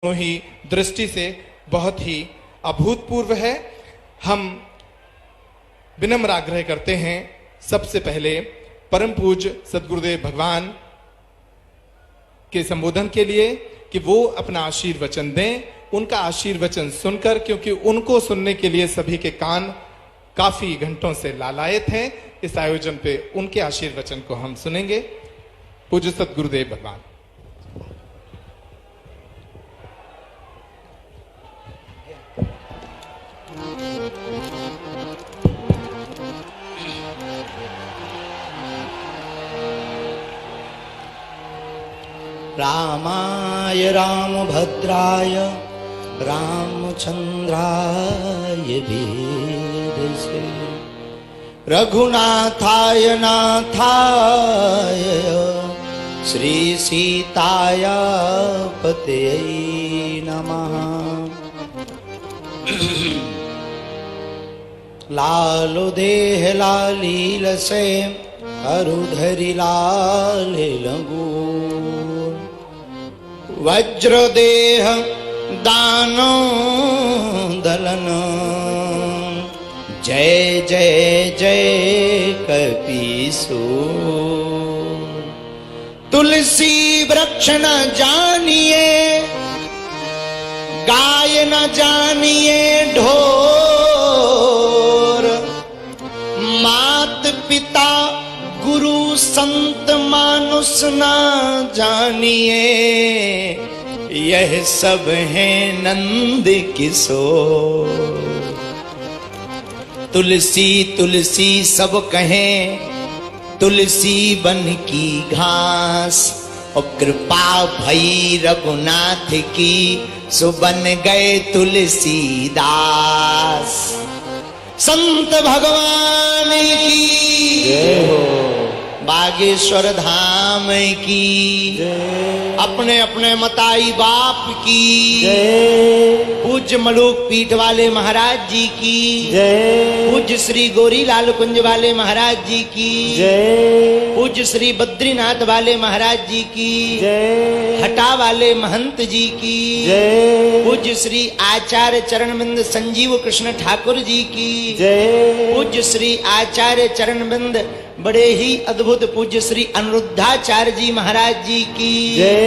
ही दृष्टि से बहुत ही अभूतपूर्व है। हम विनम्र आग्रह करते हैं सबसे पहले परम पूज्य सद्गुरुदेव भगवान के संबोधन के लिए कि वो अपना आशीर्वचन दें। उनका आशीर्वचन सुनकर, क्योंकि उनको सुनने के लिए सभी के कान काफी घंटों से लालायत हैं, इस आयोजन पे उनके आशीर्वचन को हम सुनेंगे। पूज्य सद्गुरुदेव भगवान। रामाय रामभद्राय रामचंद्राय वेदसे रघुनाथाय नाथाय श्री सीताय पतये नमः। लालो देह लालील से अरुधरि लाल लगू वज्रदेह दानो दलन जय जय जय कपीसूर। तुलसी वृक्ष न जानिए गाय न जानिए ढोर, मात पिता गुरु संत मानुष ना जानिए यह सब है नंद किशोर। तुलसी तुलसी सब कहें तुलसी बन की घास, और कृपा भई रघुनाथ की सो बन गए तुलसीदास। संत भगवान की जय हो, बागेश्वर धाम की अपने अपने मताई बाप की जय, पूज्य मलूक पीठ वाले महाराज जी की जय, पूज्य श्री गोरी लाल कुंज वाले महाराज जी की जय, पूज्य श्री बद्रीनाथ वाले महाराज जी की जय, हटा वाले महंत जी की जय, पूज्य श्री आचार्य चरणबिंद संजीव कृष्ण ठाकुर जी की जय, पूज्य श्री आचार्य चरणबिंद बड़े ही अद्भुत पूज्य श्री अनिरुद्धाचार्य जी महाराज जी की जय,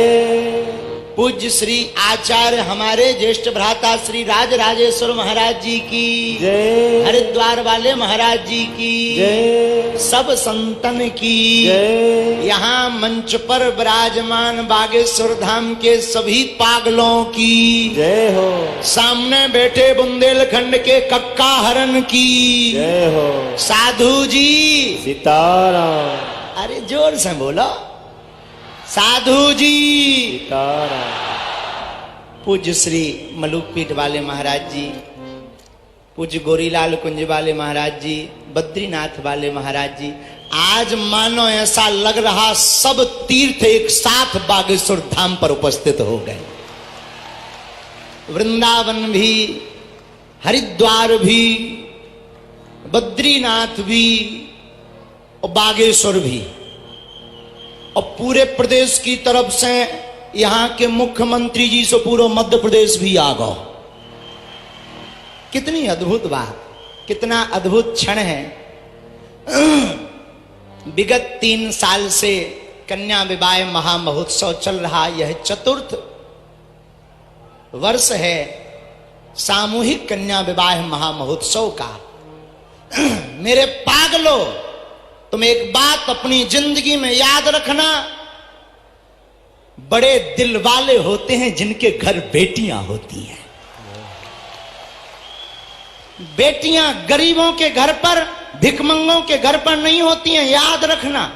पूज्य श्री आचार्य हमारे ज्येष्ठ भ्राता श्री राज राजेश्वर महाराज जी की जय, हरिद्वार वाले महाराज जी की जय, सब संतन की जय, यहाँ मंच पर विराजमान बागेश्वर धाम के सभी पागलों की जय हो, सामने बैठे बुंदेलखंड के कक्का हरन की जय हो, साधु जी सीताराम। अरे जोर से बोलो, साधु जी सीताराम। पूज्य श्री मलूक पीठ वाले महाराज जी, पूज्य गोरीलाल कुंज वाले महाराज जी, बद्रीनाथ वाले महाराज जी, आज मानो ऐसा लग रहा सब तीर्थ एक साथ बागेश्वर धाम पर उपस्थित हो गए। वृंदावन भी, हरिद्वार भी, बद्रीनाथ भी और बागेश्वर भी, और पूरे प्रदेश की तरफ से यहाँ के मुख्यमंत्री जी से पूरा मध्य प्रदेश भी आ गया। कितनी अद्भुत बात, कितना अद्भुत क्षण है। विगत 3 साल से कन्या विवाह महामहोत्सव चल रहा, यह चतुर्थ वर्ष है सामूहिक कन्या विवाह महामहोत्सव का। मेरे पागलो, तुम एक बात अपनी जिंदगी में याद रखना, बड़े दिल वाले होते हैं जिनके घर बेटियां होती हैं। बेटियां गरीबों के घर पर, भिखमंगों के घर पर नहीं होती हैं, याद रखना।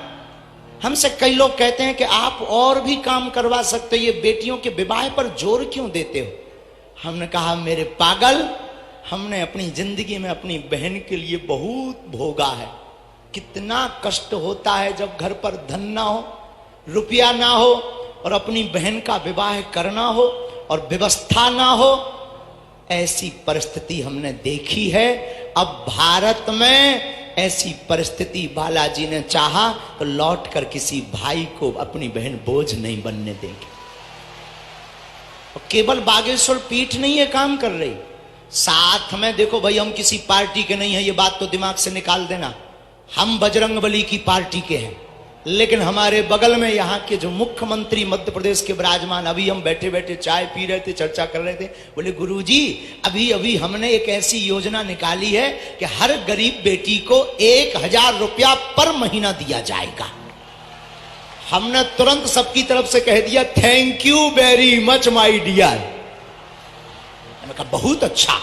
हमसे कई लोग कहते हैं कि आप और भी काम करवा सकते हो, ये बेटियों के विवाह पर जोर क्यों देते हो? हमने कहा मेरे पागल, हमने अपनी जिंदगी में अपनी बहन के लिए बहुत भोगा है। कितना कष्ट होता है जब घर पर धन ना हो, रुपया ना हो, और अपनी बहन का विवाह करना हो और व्यवस्था ना हो। ऐसी परिस्थिति हमने देखी है। अब भारत में ऐसी परिस्थिति बालाजी ने चाहा तो लौट कर किसी भाई को अपनी बहन बोझ नहीं बनने देंगे। और केवल बागेश्वर पीठ नहीं है काम कर रही, साथ में देखो भाई हम किसी पार्टी के नहीं है, ये बात तो दिमाग से निकाल देना। हम बजरंगबली की पार्टी के हैं, लेकिन हमारे बगल में यहाँ के जो मुख्यमंत्री मध्य प्रदेश के विराजमान, अभी हम बैठे बैठे चाय पी रहे थे, चर्चा कर रहे थे, बोले गुरुजी अभी अभी हमने एक ऐसी योजना निकाली है कि हर गरीब बेटी को 1000 रुपया पर महीना दिया जाएगा। हमने तुरंत सबकी तरफ से कह दिया thank you very much my dear. मैंने कहा बहुत अच्छा।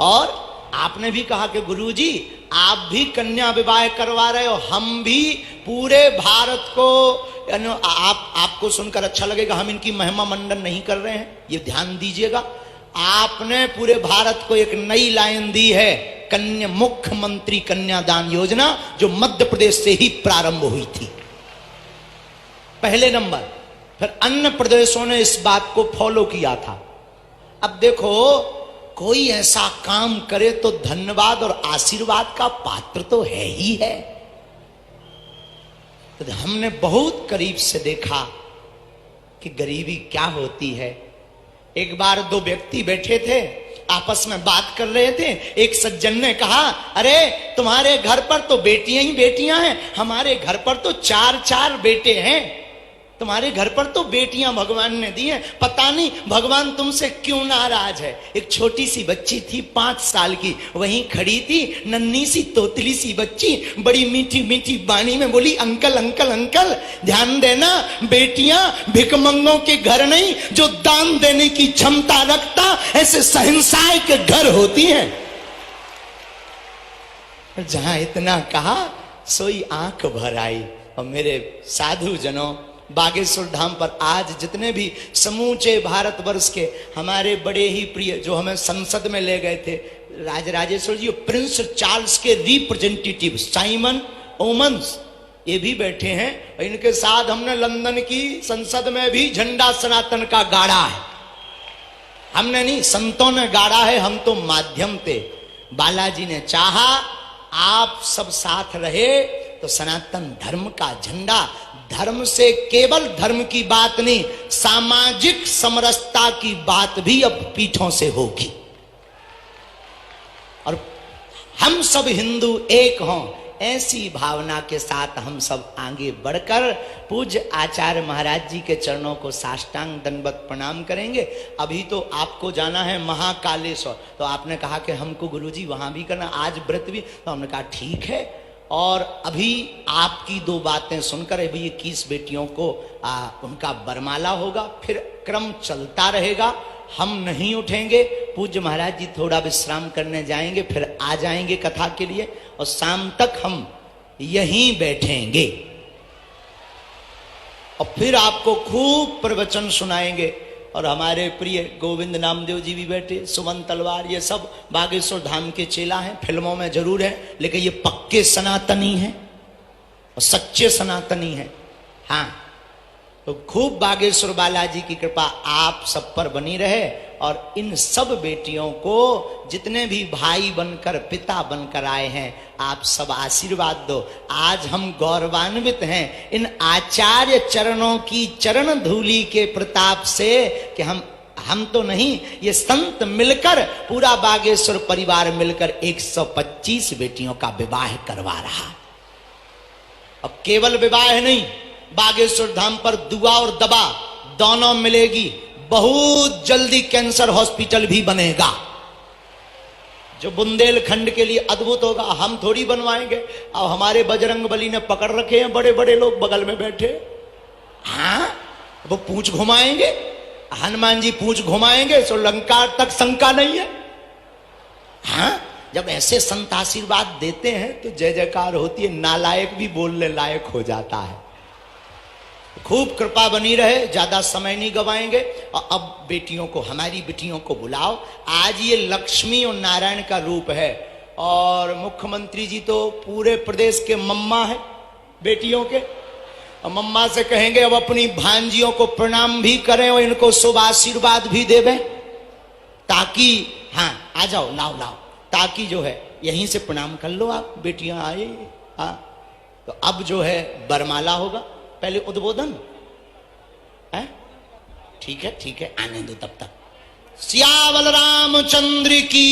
और आपने भी कहा कि गुरुजी आप भी कन्या विवाह करवा रहे हो, हम भी पूरे भारत को, आपको सुनकर अच्छा लगेगा, हम इनकी महिमा मंडन नहीं कर रहे हैं, ये ध्यान दीजिएगा। आपने पूरे भारत को एक नई लाइन दी है, कन्या मुख्यमंत्री कन्यादान योजना, जो मध्य प्रदेश से ही प्रारंभ हुई थी, पहले नंबर। फिर अन्य प्रदेशों ने इस बात को फॉलो किया था। अब देखो कोई ऐसा काम करे तो धन्यवाद और आशीर्वाद का पात्र तो है ही है। तो हमने बहुत करीब से देखा कि गरीबी क्या होती है। एक बार दो व्यक्ति बैठे थे, आपस में बात कर रहे थे। एक सज्जन ने कहा अरे तुम्हारे घर पर तो बेटियां ही बेटियां हैं, हमारे घर पर तो 4 बेटे हैं। तुम्हारे घर पर तो बेटियां भगवान ने दी हैं, पता नहीं भगवान तुमसे क्यों नाराज है। एक छोटी सी बच्ची थी 5 साल की, वहीं खड़ी थी, नन्ही सी तोतली सी बच्ची, बड़ी मीठी मीठी बाणी में बोली अंकल अंकल अंकल, ध्यान देना बेटियां भिखमंगों के घर नहीं, जो दान देने की क्षमता रखता ऐसे सहनसाय के घर होती हैं। जहां इतना कहा सोई आंख भर आई। और मेरे साधु जनों, बागेश्वर धाम पर आज जितने भी समूचे भारतवर्ष के हमारे बड़े ही प्रिय, जो हमें संसद में ले गए थे, राजराजेश्वर जी, प्रिंस चार्ल्स के रिप्रेजेंटेटिव साइमन ओमन्स, ये भी बैठे हैं। इनके साथ हमने लंदन की संसद में भी झंडा सनातन का गाड़ा है। हमने नहीं, संतों ने गाड़ा है, हम तो माध्यम थे। बालाजी ने चाहा आप सब साथ रहे तो सनातन धर्म का झंडा, धर्म से केवल धर्म की बात नहीं, सामाजिक समरसता की बात भी अब पीठों से होगी। और हम सब हिंदू एक हों, ऐसी भावना के साथ हम सब आगे बढ़कर पूज्य आचार्य महाराज जी के चरणों को साष्टांग दंडवत प्रणाम करेंगे। अभी तो आपको जाना है महाकालेश्वर, तो आपने कहा कि हमको गुरुजी वहां भी करना, आज व्रत भी, तो हमने कहा ठीक है। और अभी आपकी 2 बातें सुनकर अभी 21 बेटियों को उनका बरमाला होगा, फिर क्रम चलता रहेगा। हम नहीं उठेंगे, पूज्य महाराज जी थोड़ा विश्राम करने जाएंगे, फिर आ जाएंगे कथा के लिए, और शाम तक हम यहीं बैठेंगे और फिर आपको खूब प्रवचन सुनाएंगे। और हमारे प्रिय गोविंद नामदेव जी भी बैठे, सुमन तलवार, ये सब बागेश्वर धाम के चेला हैं, फिल्मों में जरूर है, लेकिन ये पक्के सनातनी हैं और सच्चे सनातनी हैं। हाँ, तो खूब बागेश्वर बालाजी की कृपा आप सब पर बनी रहे। और इन सब बेटियों को जितने भी भाई बनकर पिता बनकर आए हैं, आप सब आशीर्वाद दो। आज हम गौरवान्वित हैं इन आचार्य चरणों की चरण धूलि के प्रताप से कि हम तो नहीं, ये संत मिलकर, पूरा बागेश्वर परिवार मिलकर 125 बेटियों का विवाह करवा रहा। अब केवल विवाह नहीं, बागेश्वर धाम पर दुआ और दवा दोनों मिलेगी। बहुत जल्दी कैंसर हॉस्पिटल भी बनेगा, जो बुंदेलखंड के लिए अद्भुत होगा। हम थोड़ी बनवाएंगे, अब हमारे बजरंगबली ने पकड़ रखे हैं बड़े बड़े लोग बगल में बैठे। हाँ, वो पूंछ घुमाएंगे, हनुमान जी पूंछ घुमाएंगे, सो लंका तक शंका नहीं है। हाँ, जब ऐसे संत आशीर्वाद देते हैं तो जय जयकार होती है, नालायक भी बोलने लायक हो जाता है। खूब कृपा बनी रहे, ज्यादा समय नहीं गवाएंगे। और अब बेटियों को, हमारी बेटियों को बुलाओ। आज ये लक्ष्मी और नारायण का रूप है, और मुख्यमंत्री जी तो पूरे प्रदेश के मम्मा है बेटियों के, और मम्मा से कहेंगे अब अपनी भांजियों को प्रणाम भी करें और इनको शुभ आशीर्वाद भी देवें, ताकि हाँ आ जाओ, लाओ लाओ, ताकि जो है यहीं से प्रणाम कर लो आप, बेटियां आए। हाँ, तो अब जो है बरमाला होगा, पहले उद्बोधन है, ठीक है आने दो तब तक। सियावल रामचंद्र की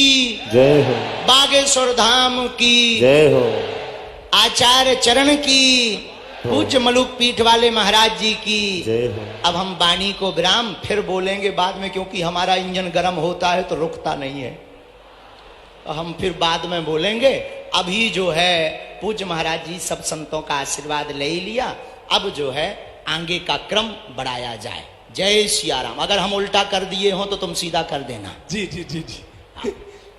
जय हो, बागेश्वर धाम की जय हो, आचार्य चरण की, पूज्य मलुक पीठ वाले महाराज जी की जय हो। अब हम वाणी को विराम फिर बोलेंगे बाद में, क्योंकि हमारा इंजन गर्म होता है तो रुकता नहीं है, तो हम फिर बाद में बोलेंगे। अभी जो है पूज्य महाराज जी सब संतों का आशीर्वाद ले ही लिया, अब जो है आगे का क्रम बढ़ाया जाए। जय सिया राम। अगर हम उल्टा कर दिए हो तो तुम सीधा कर देना। जी जी जी जी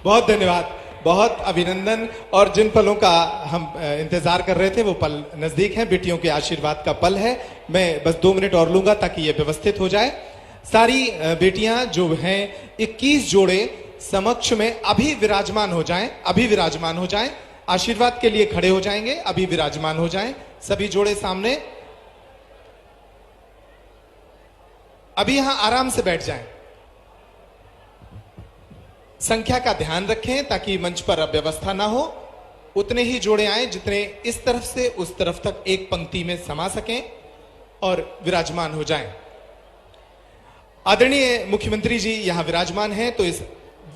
बहुत धन्यवाद, बहुत अभिनंदन। और जिन पलों का हम इंतजार कर रहे थे वो पल नजदीक हैं, बेटियों के आशीर्वाद का पल है। मैं बस 2 मिनट और लूंगा ताकि ये व्यवस्थित हो जाए। सारी बेटियां जो हैं 21 जोड़े समक्ष में अभी विराजमान हो जाएं, अभी विराजमान हो जाएं, आशीर्वाद के लिए खड़े हो जाएंगे, अभी विराजमान हो जाएं सभी जोड़े सामने। अभी यहां आराम से बैठ जाएं, संख्या का ध्यान रखें ताकि मंच पर अव्यवस्था ना हो। उतने ही जोड़े आए जितने इस तरफ से उस तरफ तक एक पंक्ति में समा सकें और विराजमान हो जाएं। आदरणीय मुख्यमंत्री जी यहां विराजमान हैं, तो इस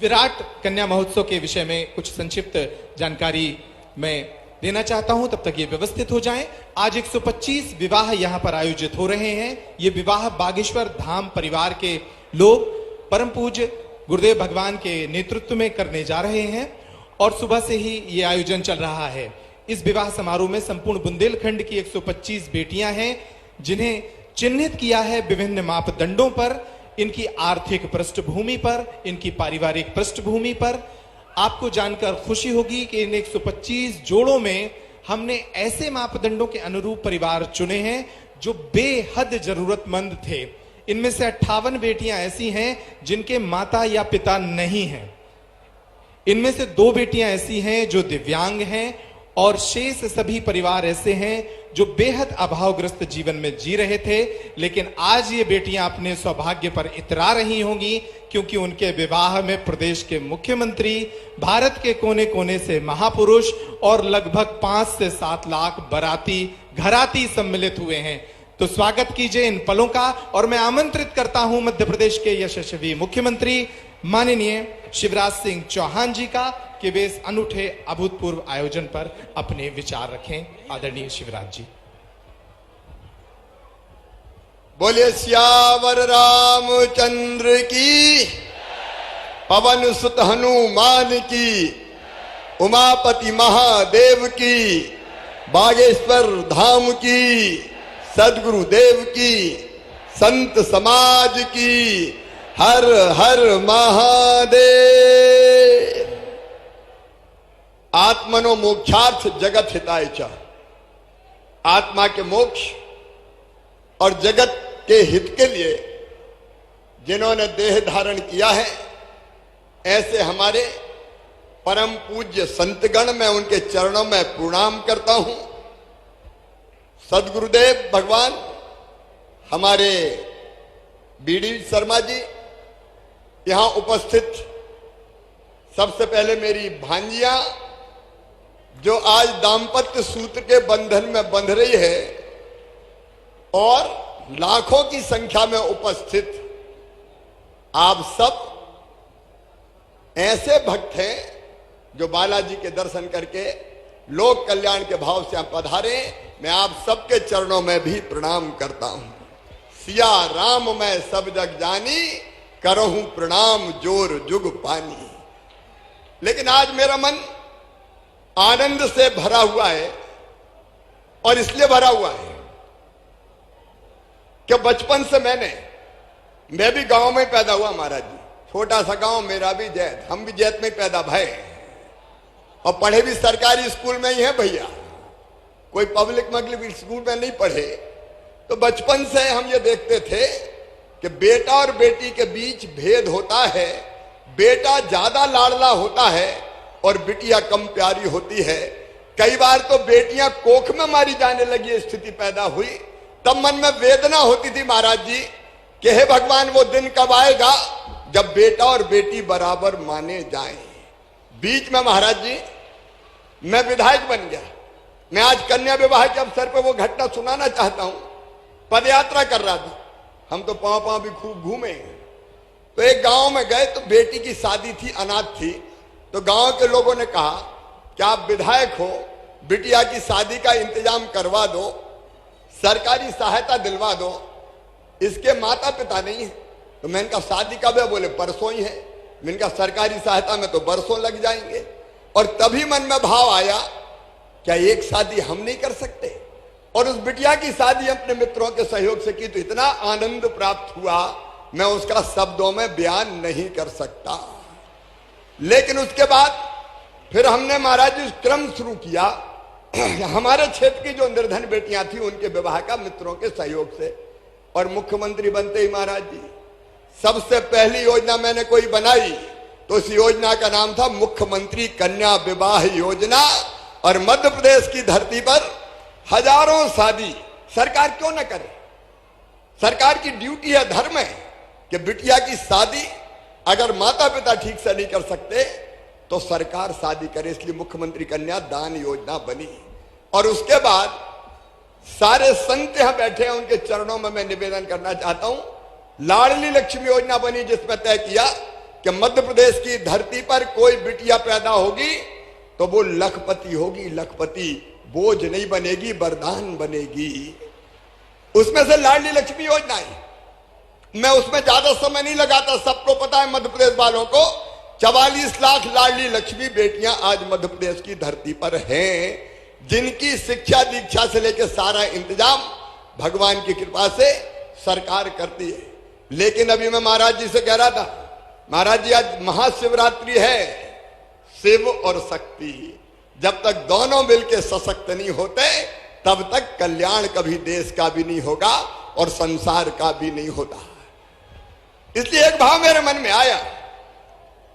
विराट कन्या महोत्सव के विषय में कुछ संक्षिप्त जानकारी मैं देना चाहता हूं, तब तक ये व्यवस्थित हो जाएं। आज 125 विवाह यहां पर आयोजित हो रहे हैं। ये विवाह बागेश्वर धाम परिवार के लोग परम पूज्य गुरुदेव भगवान के नेतृत्व में करने जा रहे हैं और सुबह से ही ये आयोजन चल रहा है। इस विवाह समारोह में संपूर्ण बुंदेलखंड की 125 बेटियां हैं, जिन्हें चिन्हित किया है विभिन्न मापदंडों पर, इनकी आर्थिक पृष्ठभूमि पर, इनकी पारिवारिक पृष्ठभूमि पर। आपको जानकर खुशी होगी कि इन 125 जोड़ों में हमने ऐसे मापदंडों के अनुरूप परिवार चुने हैं जो बेहद जरूरतमंद थे। इनमें से 58 बेटियां ऐसी हैं जिनके माता या पिता नहीं हैं। इनमें से 2 बेटियां ऐसी हैं जो दिव्यांग हैं और शेष सभी परिवार ऐसे हैं जो बेहद अभावग्रस्त जीवन में जी रहे थे। लेकिन आज ये बेटियां अपने सौभाग्य पर इतरा रही होंगी क्योंकि उनके विवाह में प्रदेश के मुख्यमंत्री, भारत के कोने कोने से महापुरुष और लगभग 5 से 7 लाख बाराती घराती सम्मिलित हुए हैं। तो स्वागत कीजिए इन पलों का। और मैं आमंत्रित करता हूं मध्य प्रदेश के यशस्वी मुख्यमंत्री माननीय शिवराज सिंह चौहान जी का कि वे इस अनूठे अभूतपूर्व आयोजन पर अपने विचार रखें। आदरणीय शिवराज जी। बोले सियावर रामचंद्र की, पवन सुत हनुमान की, उमापति महादेव की, बागेश्वर धाम की, सदगुरु देव की, संत समाज की, हर हर महादेव। आत्मनो मोक्षार्थ जगत हिताय च। आत्मा के मोक्ष और जगत के हित के लिए जिन्होंने देह धारण किया है, ऐसे हमारे परम पूज्य संतगण, मैं उनके चरणों में प्रणाम करता हूं। सदगुरुदेव भगवान हमारे बीडी शर्मा जी, यहां उपस्थित सबसे पहले मेरी भांजिया जो आज दाम्पत्य सूत्र के बंधन में बंध रही है, और लाखों की संख्या में उपस्थित आप सब ऐसे भक्त हैं जो बालाजी के दर्शन करके लोक कल्याण के भाव से आप पधारे। मैं आप सबके चरणों में भी प्रणाम करता हूं। सिया राम मैं सब जग जानी, करहूं प्रणाम जोर जुग पानी। लेकिन आज मेरा मन आनंद से भरा हुआ है, और इसलिए भरा हुआ है कि बचपन से मैं भी गांव में पैदा हुआ महाराज जी। छोटा सा गांव मेरा भी जैत, हम भी जैत में पैदा भय, और पढ़े भी सरकारी स्कूल में ही है भैया, कोई पब्लिक मगलिक स्कूल में नहीं पढ़े। तो बचपन से हम ये देखते थे कि बेटा और बेटी के बीच भेद होता है, बेटा ज्यादा लाडला होता है और बिटिया कम प्यारी होती है। कई बार तो बेटियां कोख में मारी जाने लगी स्थिति पैदा हुई। तब मन में वेदना होती थी महाराज जी कि हे भगवान, वो दिन कब आएगा जब बेटा और बेटी बराबर माने जाएं। बीच में महाराज जी मैं विधायक बन गया। मैं आज कन्या विवाह के अवसर पर वो घटना सुनाना चाहता हूं। पदयात्रा कर रहा था, हम तो पांव पांव भी खूब घूमे। तो एक गांव में गए तो बेटी की शादी थी, अनाथ थी। तो गांव के लोगों ने कहा कि आप विधायक हो, बिटिया की शादी का इंतजाम करवा दो, सरकारी सहायता दिलवा दो, इसके माता पिता नहीं है। तो मैंने कहा शादी कब है? बोले परसों ही है। मैंने कहा सरकारी सहायता में तो बरसों लग जाएंगे। और तभी मन में भाव आया, क्या एक शादी हम नहीं कर सकते? और उस बिटिया की शादी अपने मित्रों के सहयोग से की तो इतना आनंद प्राप्त हुआ, मैं उसका शब्दों में बयान नहीं कर सकता। लेकिन उसके बाद फिर हमने महाराज जी क्रम शुरू किया। हमारे क्षेत्र की जो निर्धन बेटियां थी उनके विवाह का मित्रों के सहयोग से। और मुख्यमंत्री बनते ही महाराज जी सबसे पहली योजना मैंने कोई बनाई तो उस योजना का नाम था मुख्यमंत्री कन्या विवाह योजना। और मध्य प्रदेश की धरती पर हजारों शादी सरकार क्यों न करे? सरकार की ड्यूटी है, धर्म है कि बिटिया की शादी अगर माता पिता ठीक से नहीं कर सकते तो सरकार शादी करे। इसलिए मुख्यमंत्री कन्या दान योजना बनी। और उसके बाद सारे संत यहां बैठे हैं, उनके चरणों में मैं निवेदन करना चाहता हूं, लाडली लक्ष्मी योजना बनी जिसमें तय किया कि मध्य प्रदेश की धरती पर कोई बिटिया पैदा होगी तो वो लखपति होगी, लखपति, बोझ नहीं बनेगी, वरदान बनेगी। उसमें से लाडली लक्ष्मी योजना है। मैं उसमें ज्यादा समय नहीं लगाता, सबको पता है मध्य प्रदेश वालों को 44 लाख लाडली लक्ष्मी बेटियां आज मध्य प्रदेश की धरती पर हैं, जिनकी शिक्षा दीक्षा से लेकर सारा इंतजाम भगवान की कृपा से सरकार करती है। लेकिन अभी मैं महाराज जी से कह रहा था, महाराज जी आज महाशिवरात्रि है, शिव और शक्ति, जब तक दोनों मिलकर सशक्त नहीं होते तब तक कल्याण कभी देश का भी नहीं होगा और संसार का भी नहीं होता। इसलिए एक भाव मेरे मन में आया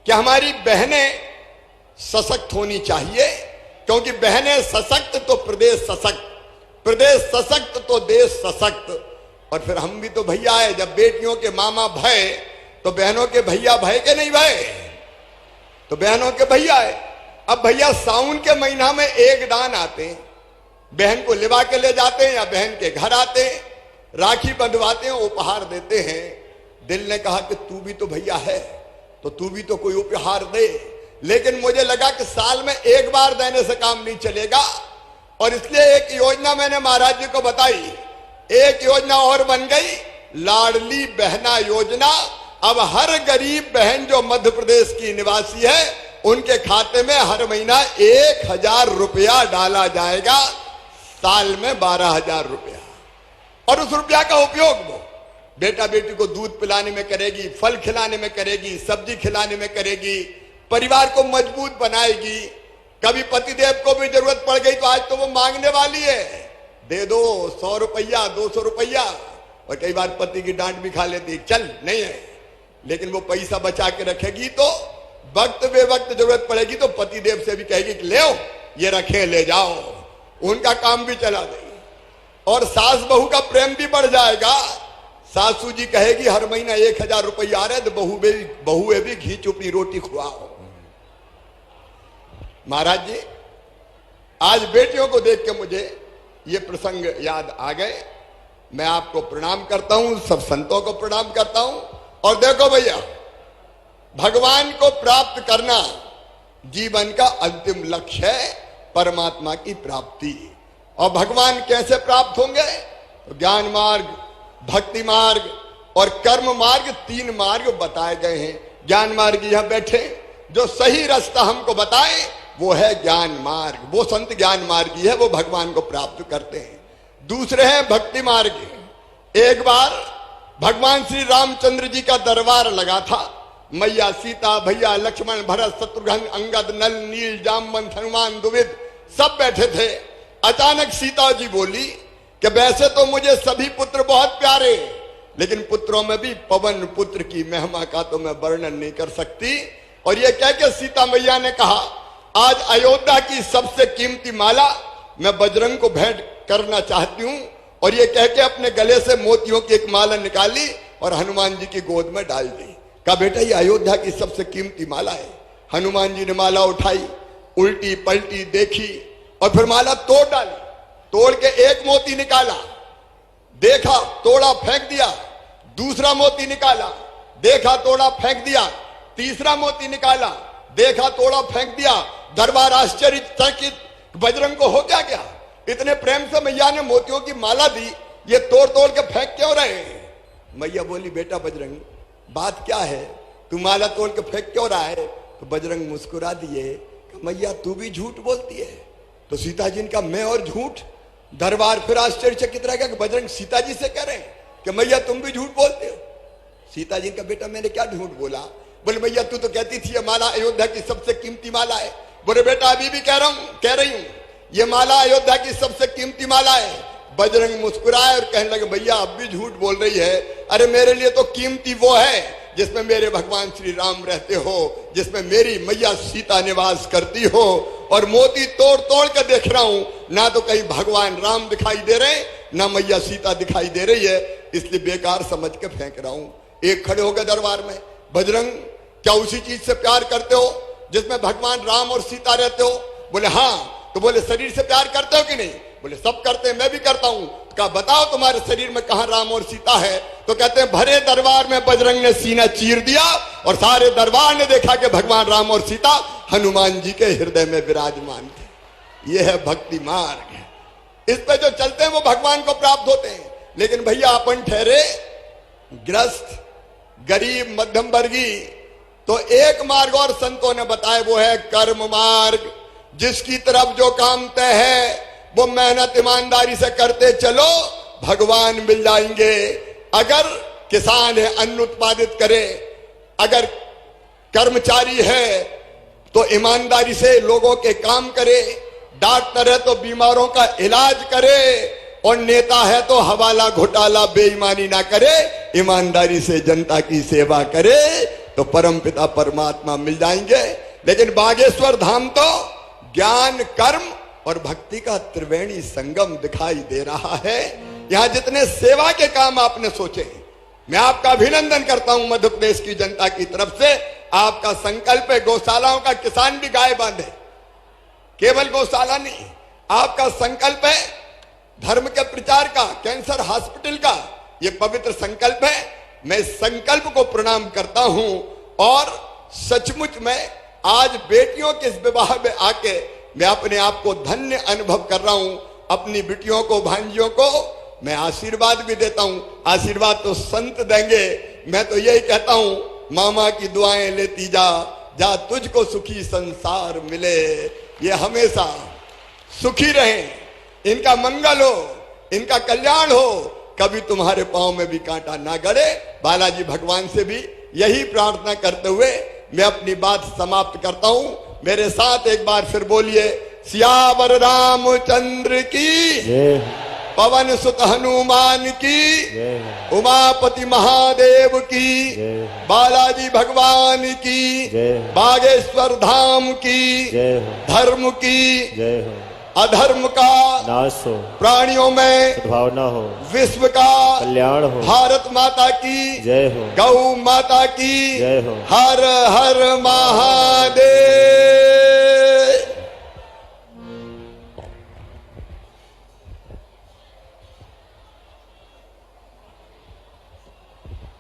कि हमारी बहनें सशक्त होनी चाहिए, क्योंकि बहनें सशक्त तो प्रदेश सशक्त, प्रदेश सशक्त तो देश सशक्त। और फिर हम भी तो भैया है, जब बेटियों के मामा भय तो बहनों के भैया भय के नहीं भय, तो बहनों के भैया है। अब भैया सावन के महीना में एक दान आते हैं, बहन को लिवा के ले जाते हैं या बहन के घर आते हैं, राखी बंधवाते हैं, उपहार देते हैं। दिल ने कहा कि तू भी तो भैया है तो तू भी तो कोई उपहार दे। लेकिन मुझे लगा कि साल में एक बार देने से काम नहीं चलेगा, और इसलिए एक योजना मैंने महाराज जी को बताई। एक योजना और बन गई, लाडली बहना योजना। अब हर गरीब बहन जो मध्य प्रदेश की निवासी है उनके खाते में हर महीना 1000 रुपया डाला जाएगा, साल में 12,000 रुपया। और उस रुपया का उपयोग वो बेटा बेटी को दूध पिलाने में करेगी, फल खिलाने में करेगी, सब्जी खिलाने में करेगी, परिवार को मजबूत बनाएगी। कभी पतिदेव को भी जरूरत पड़ गई तो आज तो वो मांगने वाली है, दे दो 100 रुपया 200 रुपया। और कई बार पति की डांट भी खा लेती, चल नहीं है, लेकिन वो पैसा बचा के रखेगी तो वक्त बेवक्त जरूरत पड़ेगी तो पतिदेव से भी कहेगी कि ले आओ, ये रखे ले जाओ, उनका काम भी चला देगी। और सास बहू का प्रेम भी बढ़ जाएगा। सासू जी कहेगी हर महीना 1000 रुपया आ रहे तो बहुए भी घी चुपड़ी रोटी खुआओ। महाराज जी आज बेटियों को देख के मुझे ये प्रसंग याद आ गए। मैं आपको प्रणाम करता हूं, सब संतों को प्रणाम करता हूं। और देखो भैया, भगवान को प्राप्त करना जीवन का अंतिम लक्ष्य है, परमात्मा की प्राप्ति। और भगवान कैसे प्राप्त होंगे? तो ज्ञान मार्ग, भक्ति मार्ग और कर्म मार्ग, 3 मार्ग बताए गए हैं। ज्ञान मार्ग यहां बैठे, जो सही रास्ता हमको बताए वो है ज्ञान मार्ग, वो संत ज्ञान मार्गी है, वो भगवान को प्राप्त करते हैं। दूसरे हैं भक्ति मार्ग। एक बार भगवान श्री रामचंद्र जी का दरबार लगा था, मैया सीता, भैया लक्ष्मण, भरत, शत्रुघ्न, अंगद, नल, नील, जामवंत, हनुमान, द्विविद सब बैठे थे। अचानक सीता जी बोली कि वैसे तो मुझे सभी पुत्र बहुत प्यारे, लेकिन पुत्रों में भी पवन पुत्र की महिमा का तो मैं वर्णन नहीं कर सकती। और ये कह के सीता मैया ने कहा, आज अयोध्या की सबसे कीमती माला मैं बजरंग को भेंट करना चाहती हूं। और ये कह के अपने गले से मोतियों की एक माला निकाली और हनुमान जी की गोद में डाल दी। कहा बेटा ये अयोध्या की सबसे कीमती माला है। हनुमान जी ने माला उठाई, उल्टी पलटी देखी और फिर माला तोड़ डाली। तोड़ के एक मोती निकाला, देखा, तोड़ा, फेंक दिया। दूसरा मोती निकाला, देखा तोड़ा फेंक दिया, तीसरा मोती निकाला, देखा तोड़ा फेंक दिया। दरबार आश्चर्यचकित, बजरंग को हो क्या इतने प्रेम से मैया ने मोतियों की माला दी, ये तोड़ तोड़ के फेंक क्यों रहे हैं? मैया बोली, बेटा बजरंग, बात क्या है, तू माला तोड़ के फेंक क्यों रहा है? तो बजरंग मुस्कुरा दिए, मैया तू भी झूठ बोलती है। तो सीता जी ने कहा, मैं और झूठ? दरबार फिर आश्चर्यचकित रह गया कि बजरंग सीता जी से कह रहे हैं कि मैया तुम भी झूठ बोलते हो। सीता जी का बेटा मैंने क्या झूठ बोला? बोले मैया तू तो कहती थी ये माला अयोध्या की सबसे कीमती माला है। बोले बेटा अभी भी कह रही हूं ये माला अयोध्या की सबसे कीमती माला है। बजरंग मुस्कुराए और कहने लगे, भैया अब भी झूठ बोल रही है। अरे मेरे लिए तो कीमती वो है जिसमें मेरे भगवान श्री राम रहते हो, जिसमें मेरी मैया सीता निवास करती हो। और मोती तोड़ तोड़ कर देख रहा हूं, ना तो कहीं भगवान राम दिखाई दे रहे, ना मैया सीता दिखाई दे रही है, इसलिए बेकार समझ के फेंक रहा हूं। एक खड़े हो गए दरबार में, बजरंग क्या उसी चीज से प्यार करते हो जिसमें भगवान राम और सीता रहते हो? बोले हाँ। तो बोले शरीर से प्यार करते हो कि नहीं? बोले सब करते हैं, मैं भी करता हूं। कहा बताओ तुम्हारे शरीर में कहां राम और सीता है? तो कहते हैं भरे दरबार में बजरंग ने सीना चीर दिया और सारे दरबार ने देखा कि भगवान राम और सीता हनुमान जी के हृदय में विराजमान थे। यह है भक्ति मार्ग। इस पे जो चलते हैं वो भगवान को प्राप्त होते हैं। लेकिन भैया अपन ठहरे ग्रस्त, गरीब, मध्यम वर्गीय, तो एक मार्ग और संतों ने बताया, वो है कर्म मार्ग। जिसकी तरफ जो काम तय है वो मेहनत ईमानदारी से करते चलो, भगवान मिल जाएंगे। अगर किसान है अन्न उत्पादित करे, अगर कर्मचारी है तो ईमानदारी से लोगों के काम करे, डॉक्टर है तो बीमारों का इलाज करे, और नेता है तो हवाला घोटाला बेईमानी ना करे, ईमानदारी से जनता की सेवा करे, तो परमपिता परमात्मा मिल जाएंगे। लेकिन बागेश्वर धाम तो ज्ञान, कर्म और भक्ति का त्रिवेणी संगम दिखाई दे रहा है। यहां जितने सेवा के काम आपने सोचे, मैं आपका अभिनंदन करता हूं मध्य प्रदेश की जनता की तरफ से। आपका संकल्प है गौशालाओं का, किसान भी गाय बांधे, केवल गौशाला नहीं। आपका संकल्प है धर्म के प्रचार का, कैंसर हॉस्पिटल का, ये पवित्र संकल्प है। मैं इस संकल्प को प्रणाम करता हूं और सचमुच में आज बेटियों के इस विवाह में आके मैं अपने आप को धन्य अनुभव कर रहा हूं। अपनी बेटियों को, भांजियों को मैं आशीर्वाद भी देता हूं। आशीर्वाद तो संत देंगे, मैं तो यही कहता हूं, मामा की दुआएं लेती जा, जा तुझको सुखी संसार मिले। ये हमेशा सुखी रहें, इनका मंगल हो, इनका कल्याण हो, कभी तुम्हारे पांव में भी कांटा ना गड़े। बालाजी भगवान से भी यही प्रार्थना करते हुए मैं अपनी बात समाप्त करता हूं। मेरे साथ एक बार फिर बोलिए, सियावर रामचंद्र की जय, पवन सुत हनुमान की जय, उमापति महादेव की जय, बालाजी भगवान की जय, बागेश्वर धाम की जय, धर्म की जय, अधर्म का नाश हो, प्राणियों में सद्भावना हो, विश्व का कल्याण हो, भारत माता की जय हो, गौ माता की जय हो, हर हर महादेव।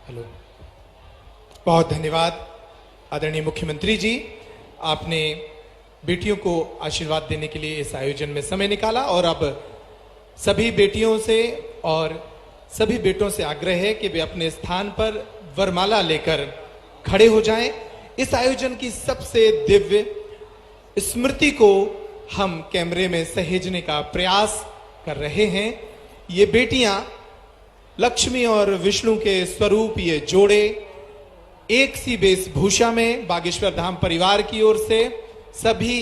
हेलो, बहुत धन्यवाद आदरणीय मुख्यमंत्री जी, आपने बेटियों को आशीर्वाद देने के लिए इस आयोजन में समय निकाला। और अब सभी बेटियों से और सभी बेटों से आग्रह है कि वे अपने स्थान पर वरमाला लेकर खड़े हो जाएं। इस आयोजन की सबसे दिव्य स्मृति को हम कैमरे में सहेजने का प्रयास कर रहे हैं। ये बेटियां लक्ष्मी और विष्णु के स्वरूप, ये जोड़े एक सी वेशभूषा में बागेश्वर धाम परिवार की ओर से सभी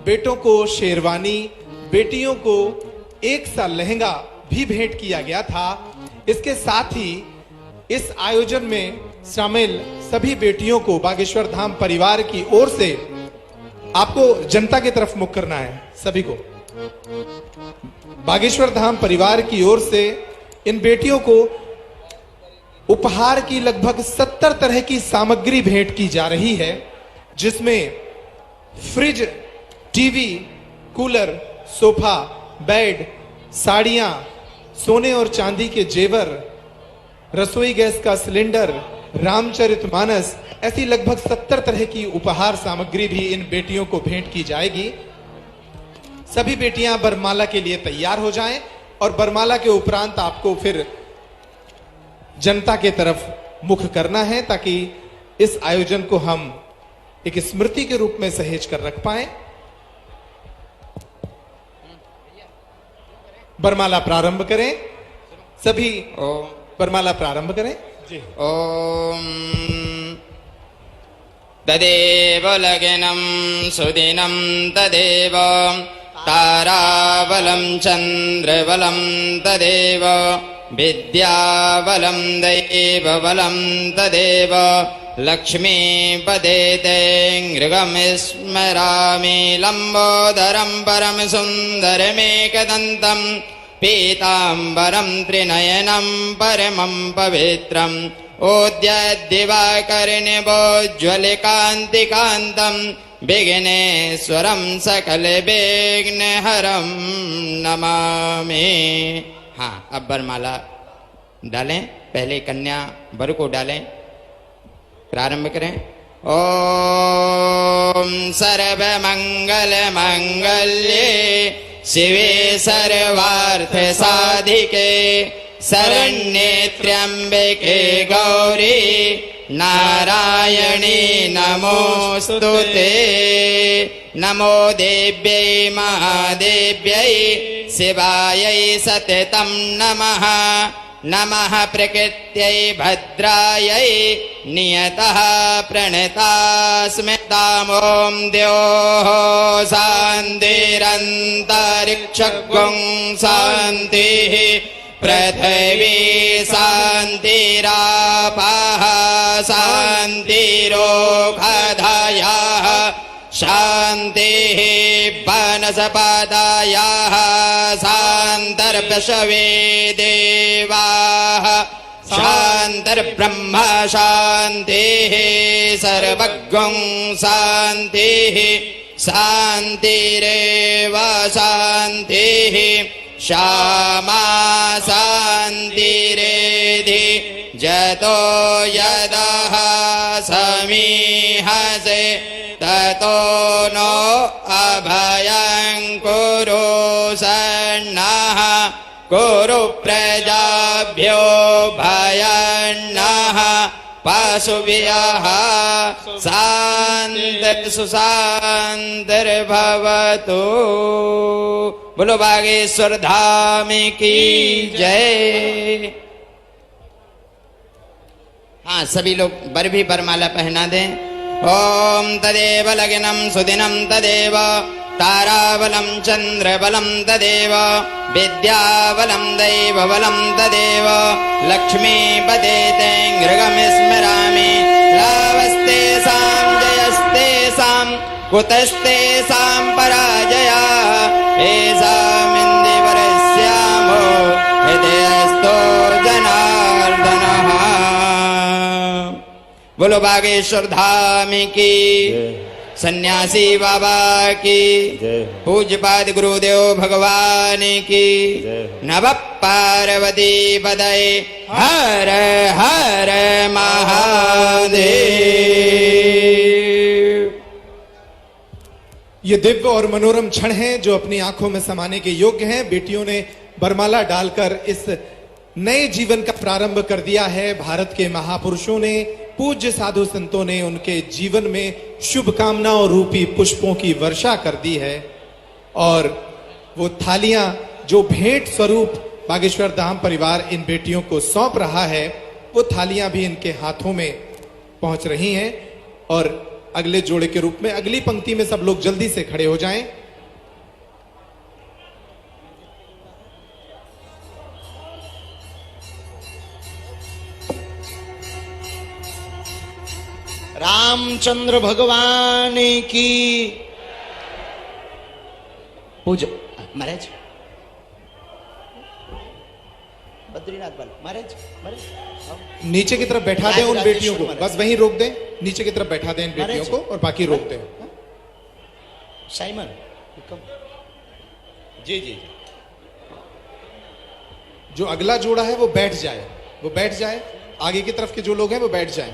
बेटों को शेरवानी, बेटियों को एक सा लहंगा भी भेंट किया गया था। इसके साथ ही इस आयोजन में शामिल सभी बेटियों को बागेश्वर धाम परिवार की ओर से, आपको जनता की तरफ मुख करना है, सभी को बागेश्वर धाम परिवार की ओर से इन बेटियों को उपहार की लगभग 70 तरह की सामग्री भेंट की जा रही है, जिसमें fridge, TV, cooler, sofa, bed, साड़ियां, सोने और चांदी के जेवर, रसोई गैस का सिलेंडर, रामचरितमानस, ऐसी लगभग 70 तरह की उपहार सामग्री भी इन बेटियों को भेंट की जाएगी। सभी बेटियां बरमाला के लिए तैयार हो जाएं और बरमाला के उपरांत आपको फिर जनता के तरफ मुख करना है ताकि इस आयोजन को हम एक स्मृति के रूप में सहेज कर रख पाए। बरमाला प्रारंभ करें, सभी बरमाला प्रारंभ करें। जी ओम तदेव लग्नं सुदिनं तदेव ताराबलं चन्द्रबलं तदेव विद्याबलं दैवबलं तदेव लक्ष्मीपदेते नृगं स्मरामि लम्बोदरं परम सुन्दरमेकदन्तं पीताम्बरं त्रिनयनं परमं पवित्रम् ओद्यद्दिवाकर्णिवोज्ज्वलकान्तिकान्तं विघ्नेश्वरं सकलविघ्नहरं नमामि। हाँ, अब वरमाला डालें। पहले कन्या वर को डालें। प्रारंभ करें। ओम सर्वमंगल मंगल्ये शिवे सर्वार्थ साधिके शरण्ये त्र्यंबके गौरी नारायणी नमोस्तुते। नमो देव्यै महादेव्यै शिवायै सततं नमः। नमः प्रकृत्यै भद्रायै नियतः प्रणतास्मतामों द्योः शान्तिरन्तरिक्षगुं शान्तिः पृथिवी शान्तिरापः शान्तिरोषधयः शान्तिः वनस्पतयः शान्तर्पशवे देवाः शान्तर्ब्रह्म शान्तिः सर्वगं शान्तिः शान्तिरेव शान्तिः श्यामा शान्तिरेधि जतो यदः समीहसे ततो नो अभयं कुरु सन्नः कुरु प्रजाभ्यो भयन्नः पशुभ्यः सुशान्तिर्भवतु। बोलो बागेश्वर धाम की जय। हाँ, सभी लोग वर भी वरमाला पहना दें। ओम तदेव लग्नं सुदिनं तदेव ताराबलं चन्द्रबलं तदेव विद्याबलं दैवबलं तदेव लक्ष्मीपदेते नृगं स्मरामि लाभस्तेषां जयस्तेषां कुतस्तेषां पराजया येषामिन्दिवरस्यामो हृदयस्थो जनार्दनः। बोलो बागेश्वर धाम की, सन्यासी बाबा की, पूज्यपाद गुरुदेव भगवान की, नमः पार्वती पदये हर हर महादेव। ये दिव्य और मनोरम क्षण हैं जो अपनी आंखों में समाने के योग्य हैं। बेटियों ने बरमाला डालकर इस नए जीवन का प्रारंभ कर दिया है। भारत के महापुरुषों ने, पूज्य साधु संतों ने उनके जीवन में शुभकामनाओं रूपी पुष्पों की वर्षा कर दी है और वो थालियां जो भेंट स्वरूप बागेश्वर धाम परिवार इन बेटियों को सौंप रहा है, वो थालियां भी इनके हाथों में पहुंच रही हैं। और अगले जोड़े के रूप में अगली पंक्ति में सब लोग जल्दी से खड़े हो जाएं। रामचंद्र भगवान की पूजा। महाराज बद्रीनाथ वाला महाराज, नीचे की तरफ बैठा दें उन बेटियों को, बस वहीं रोक दें। नीचे की तरफ बैठा दें इन बेटियों को और बाकी रोक दें। साइमन जी जी, जो अगला जोड़ा है वो बैठ जाए। वो बैठ जाए, आगे की तरफ के जो लोग हैं वो बैठ जाएं।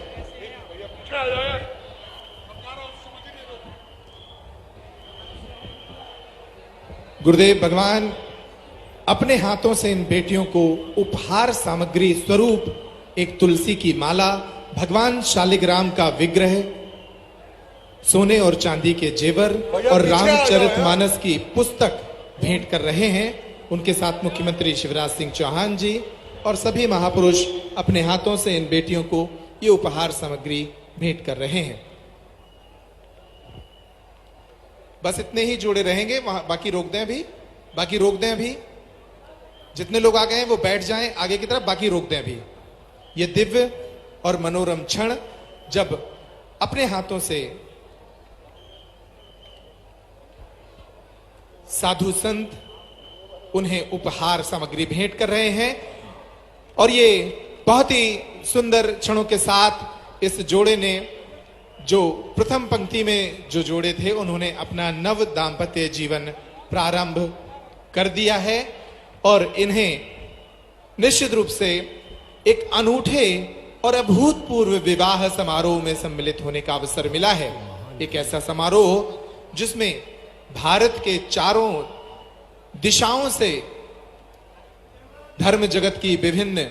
गुरुदेव भगवान अपने हाथों से इन बेटियों को उपहार सामग्री स्वरूप एक तुलसी की माला, भगवान शालिग्राम का विग्रह, सोने और चांदी के जेवर और रामचरितमानस की पुस्तक भेंट कर रहे हैं। उनके साथ मुख्यमंत्री शिवराज सिंह चौहान जी और सभी महापुरुष अपने हाथों से इन बेटियों को ये उपहार सामग्री भेंट कर रहे हैं। बस इतने ही जोड़े रहेंगे, वहां बाकी रोक दें अभी, बाकी रोक दें अभी। जितने लोग आ गए हैं वो बैठ जाएं आगे की तरफ, बाकी रोक दें अभी। ये दिव्य और मनोरम क्षण जब अपने हाथों से साधु संत उन्हें उपहार सामग्री भेंट कर रहे हैं और ये बहुत ही सुंदर क्षणों के साथ इस जोड़े ने, जो प्रथम पंक्ति में जो जोड़े थे, उन्होंने अपना नव दाम्पत्य जीवन प्रारंभ कर दिया है और इन्हें निश्चित रूप से एक अनूठे और अभूतपूर्व विवाह समारोह में सम्मिलित होने का अवसर मिला है। एक ऐसा समारोह जिसमें भारत के चारों दिशाओं से धर्म जगत की विभिन्न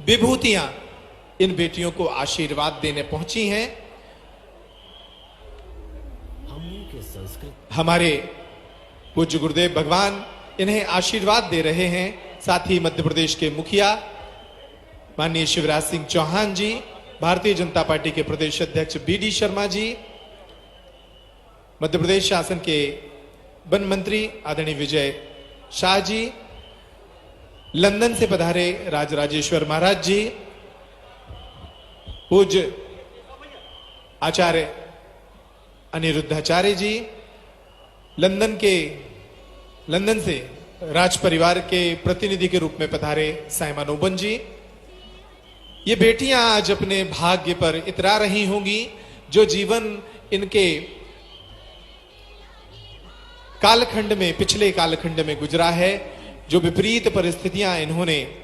विभूतियां इन बेटियों को आशीर्वाद देने पहुंची हैं। हमारे पूज्य गुरुदेव भगवान इन्हें आशीर्वाद दे रहे हैं। साथ ही मध्य प्रदेश के मुखिया माननीय शिवराज सिंह चौहान जी, भारतीय जनता पार्टी के प्रदेश अध्यक्ष BD शर्मा जी, मध्य प्रदेश शासन के वन मंत्री आदरणीय विजय शाह जी, लंदन से पधारे राजराजेश्वर महाराज जी, पूज्य आचार्य अनिरुद्धाचार्य जी, लंदन से राज परिवार के प्रतिनिधि के रूप में पधारे साइमन ओबन जी। ये बेटियां आज अपने भाग्य पर इतरा रही होंगी जो जीवन इनके कालखंड में, पिछले कालखंड में गुजरा है, जो विपरीत परिस्थितियां इन्होंने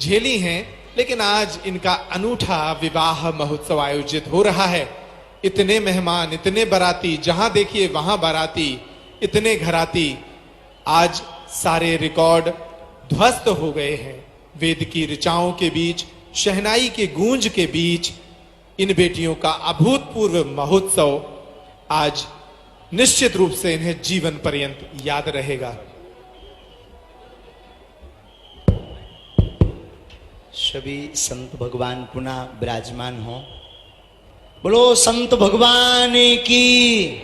झेली हैं, लेकिन आज इनका अनूठा विवाह महोत्सव आयोजित हो रहा है। इतने मेहमान, इतने बाराती, जहां देखिए वहां बाराती, इतने घराती, आज सारे रिकॉर्ड ध्वस्त हो गए हैं। वेद की ऋचाओं के बीच, शहनाई के गूंज के बीच इन बेटियों का अभूतपूर्व महोत्सव आज निश्चित रूप से इन्हें जीवन पर्यंत याद रहेगा। सभी संत भगवान पुनः विराजमान हो। बोलो संत भगवान की।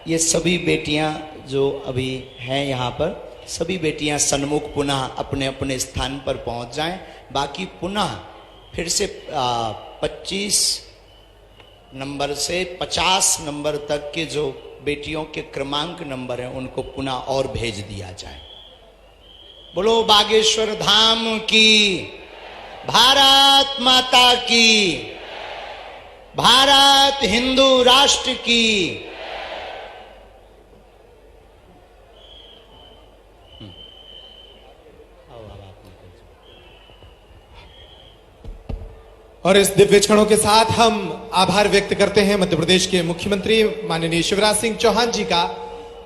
ये सभी बेटियां जो अभी हैं यहाँ पर, सभी बेटियां सन्मुख पुनः अपने अपने स्थान पर पहुंच जाएं। बाकी पुनः फिर से 25 नंबर से 50 नंबर तक के जो बेटियों के क्रमांक नंबर हैं उनको पुनः और भेज दिया जाए। बोलो बागेश्वर धाम की, भारत माता की, भारत हिंदू राष्ट्र की। और इस दिव्य क्षणों के साथ हम आभार व्यक्त करते हैं मध्य प्रदेश के मुख्यमंत्री माननीय शिवराज सिंह चौहान जी का,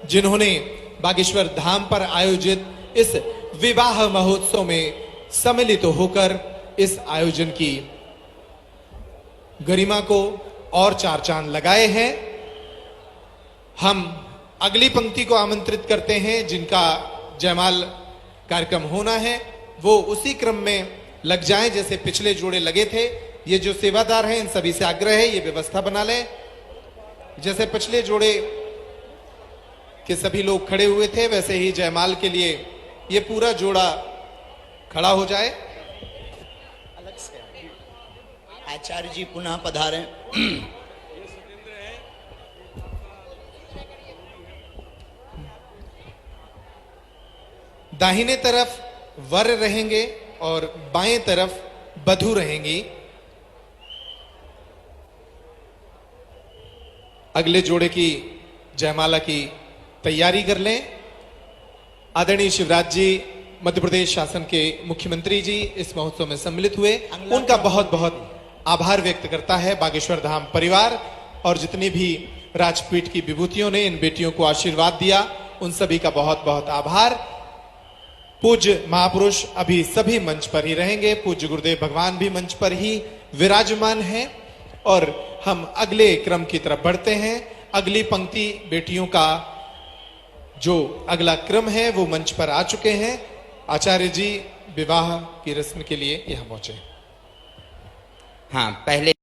जिन्होंने बागेश्वर धाम पर आयोजित इस विवाह महोत्सव में सम्मिलित होकर इस आयोजन की गरिमा को और चार चांद लगाए हैं। हम अगली पंक्ति को आमंत्रित करते हैं, जिनका जयमाल कार्यक्रम होना है, वो उसी क्रम में लग जाएं जैसे पिछले जोड़े लगे थे। ये जो सेवादार हैं इन सभी से आग्रह है ये व्यवस्था बना लें, जैसे पिछले जोड़े के सभी लोग खड़े हुए थे वैसे ही जयमाल के लिए ये पूरा जोड़ा खड़ा हो जाए। अलग से आचार्य जी पुनः पधारें। दाहिने तरफ वर रहेंगे और बाएं तरफ बधू रहेंगी। अगले जोड़े की जयमाला की तैयारी कर लें। आदरणीय शिवराज जी मध्य प्रदेश शासन के मुख्यमंत्री जी इस महोत्सव में सम्मिलित हुए, उनका बहुत बहुत आभार व्यक्त करता है बागेश्वर धाम परिवार। और जितनी भी राजपीठ की विभूतियों ने इन बेटियों को आशीर्वाद दिया, उन सभी का बहुत बहुत आभार। पूज्य महापुरुष अभी सभी मंच पर ही रहेंगे, पूज्य गुरुदेव भगवान भी मंच पर ही विराजमान हैं। और हम अगले क्रम की तरफ बढ़ते हैं। अगली पंक्ति बेटियों का जो अगला क्रम है वो मंच पर आ चुके हैं। आचार्य जी विवाह की रस्म के लिए यहाँ पहुंचे। हाँ, पहले